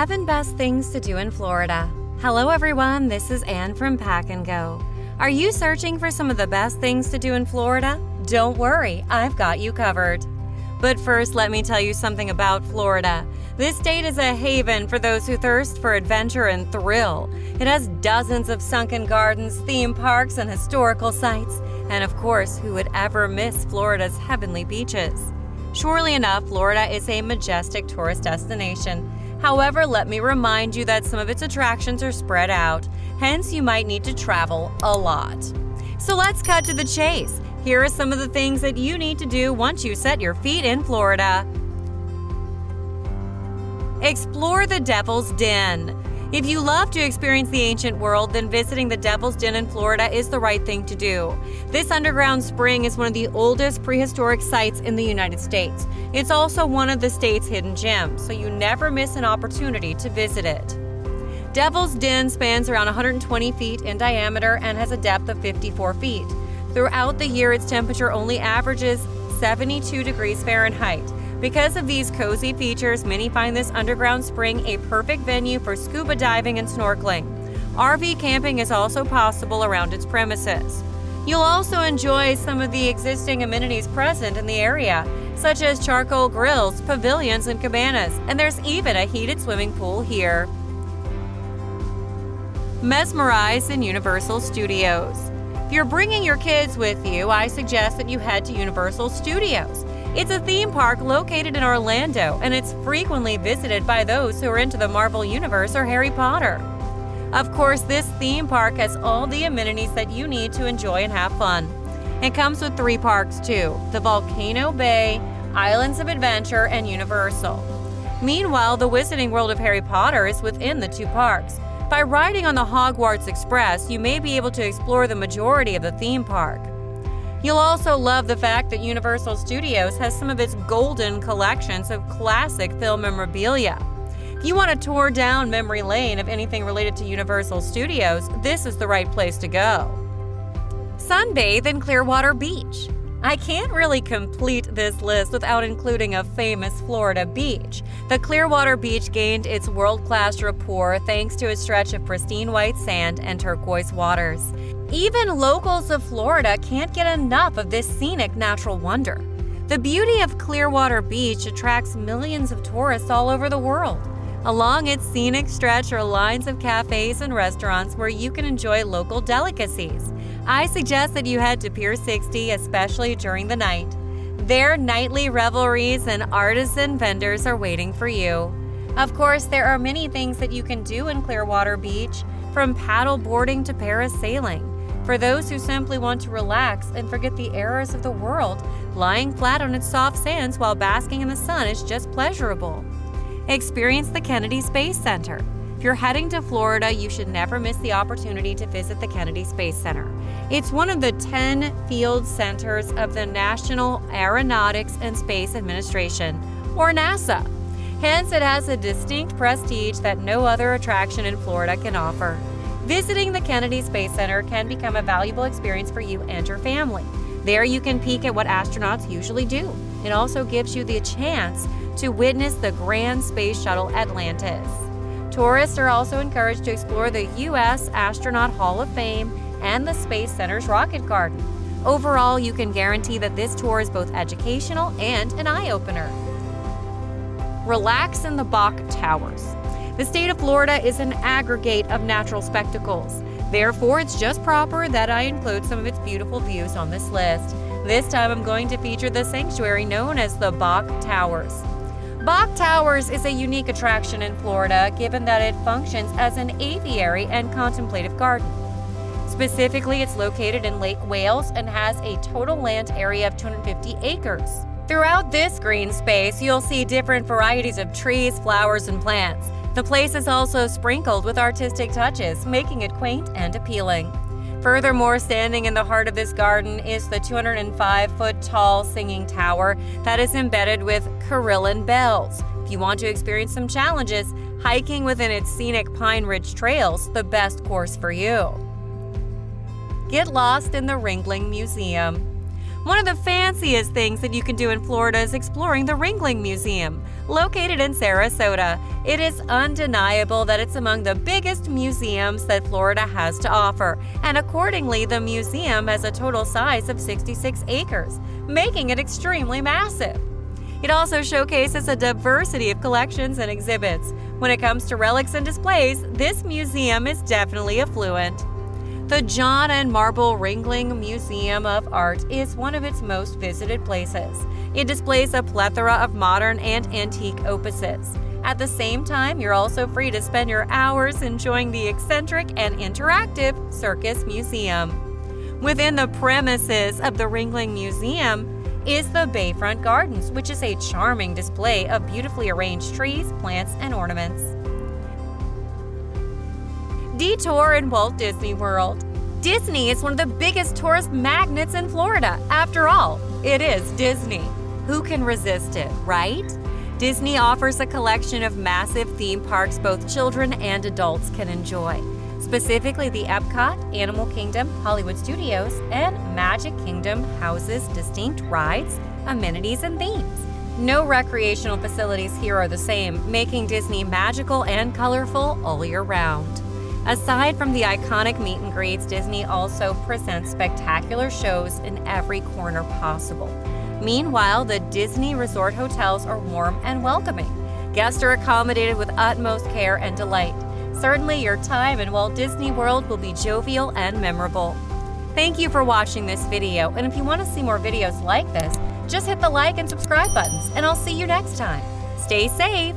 7 Best Things to Do in Florida. Hello everyone, this is Anne from PackAndGo. Are you searching for some of the best things to do in Florida? Don't worry, I've got you covered. But first, let me tell you something about Florida. This state is a haven for those who thirst for adventure and thrill. It has dozens of sunken gardens, theme parks, and historical sites. And of course, who would ever miss Florida's heavenly beaches? Surely enough, Florida is a majestic tourist destination. However, let me remind you that some of its attractions are spread out, hence you might need to travel a lot. So let's cut to the chase. Here are some of the things that you need to do once you set your feet in Florida. Explore the Devil's Den. If you love to experience the ancient world, then visiting the Devil's Den in Florida is the right thing to do. This underground spring is one of the oldest prehistoric sites in the United States. It's also one of the state's hidden gems, so you never miss an opportunity to visit it. Devil's Den spans around 120 feet in diameter and has a depth of 54 feet. Throughout the year, its temperature only averages 72 degrees Fahrenheit. Because of these cozy features, many find this underground spring a perfect venue for scuba diving and snorkeling. RV camping is also possible around its premises. You'll also enjoy some of the existing amenities present in the area, such as charcoal grills, pavilions, and cabanas, and there's even a heated swimming pool here. Mesmerize in Universal Studios. If you're bringing your kids with you, I suggest that you head to Universal Studios. It's a theme park located in Orlando, and it's frequently visited by those who are into the Marvel Universe or Harry Potter. Of course, this theme park has all the amenities that you need to enjoy and have fun. It comes with 3 parks too: the Volcano Bay, Islands of Adventure, and Universal. Meanwhile, the Wizarding World of Harry Potter is within the 2 parks. By riding on the Hogwarts Express, you may be able to explore the majority of the theme park. You'll also love the fact that Universal Studios has some of its golden collections of classic film memorabilia. If you want to tour down memory lane of anything related to Universal Studios, this is the right place to go. Sunbathe in Clearwater Beach. I can't really complete this list without including a famous Florida beach. The Clearwater Beach gained its world-class rapport thanks to a stretch of pristine white sand and turquoise waters. Even locals of Florida can't get enough of this scenic natural wonder. The beauty of Clearwater Beach attracts millions of tourists all over the world. Along its scenic stretch are lines of cafes and restaurants where you can enjoy local delicacies. I suggest that you head to Pier 60, especially during the night. Their nightly revelries and artisan vendors are waiting for you. Of course, there are many things that you can do in Clearwater Beach, from paddle boarding to parasailing. For those who simply want to relax and forget the errors of the world, lying flat on its soft sands while basking in the sun is just pleasurable. Experience the Kennedy Space Center. If you're heading to Florida, you should never miss the opportunity to visit the Kennedy Space Center. It's one of the 10 field centers of the National Aeronautics and Space Administration, or NASA. Hence, it has a distinct prestige that no other attraction in Florida can offer. Visiting the Kennedy Space Center can become a valuable experience for you and your family. There you can peek at what astronauts usually do. It also gives you the chance to witness the grand space shuttle Atlantis. Tourists are also encouraged to explore the U.S. Astronaut Hall of Fame and the Space Center's Rocket Garden. Overall, you can guarantee that this tour is both educational and an eye-opener. Relax in the Bach Towers. The state of Florida is an aggregate of natural spectacles. Therefore, it's just proper that I include some of its beautiful views on this list. This time, I'm going to feature the sanctuary known as the Bach Towers. Bach Towers is a unique attraction in Florida, given that it functions as an aviary and contemplative garden. Specifically, it's located in Lake Wales and has a total land area of 250 acres. Throughout this green space, you'll see different varieties of trees, flowers, and plants. The place is also sprinkled with artistic touches, making it quaint and appealing. Furthermore, standing in the heart of this garden is the 205-foot-tall singing tower that is embedded with carillon bells. If you want to experience some challenges, hiking within its scenic Pine Ridge trails, the best course for you. Get lost in the Ringling Museum. One of the fanciest things that you can do in Florida is exploring the Ringling Museum, located in Sarasota. It is undeniable that it's among the biggest museums that Florida has to offer, and accordingly, the museum has a total size of 66 acres, making it extremely massive. It also showcases a diversity of collections and exhibits. When it comes to relics and displays, this museum is definitely affluent. The John and Marble Ringling Museum of Art is one of its most visited places. It displays a plethora of modern and antique opuses. At the same time, you're also free to spend your hours enjoying the eccentric and interactive Circus Museum. Within the premises of the Ringling Museum is the Bayfront Gardens, which is a charming display of beautifully arranged trees, plants, and ornaments. Detour in Walt Disney World. Disney is one of the biggest tourist magnets in Florida. After all, it is Disney. Who can resist it, right? Disney offers a collection of massive theme parks both children and adults can enjoy. Specifically, the Epcot, Animal Kingdom, Hollywood Studios, and Magic Kingdom houses distinct rides, amenities, and themes. No recreational facilities here are the same, making Disney magical and colorful all year round. Aside from the iconic meet and greets, Disney also presents spectacular shows in every corner possible. Meanwhile, the Disney Resort hotels are warm and welcoming. Guests are accommodated with utmost care and delight. Certainly, your time in Walt Disney World will be jovial and memorable. Thank you for watching this video, and if you want to see more videos like this, just hit the like and subscribe buttons, and I'll see you next time. Stay safe!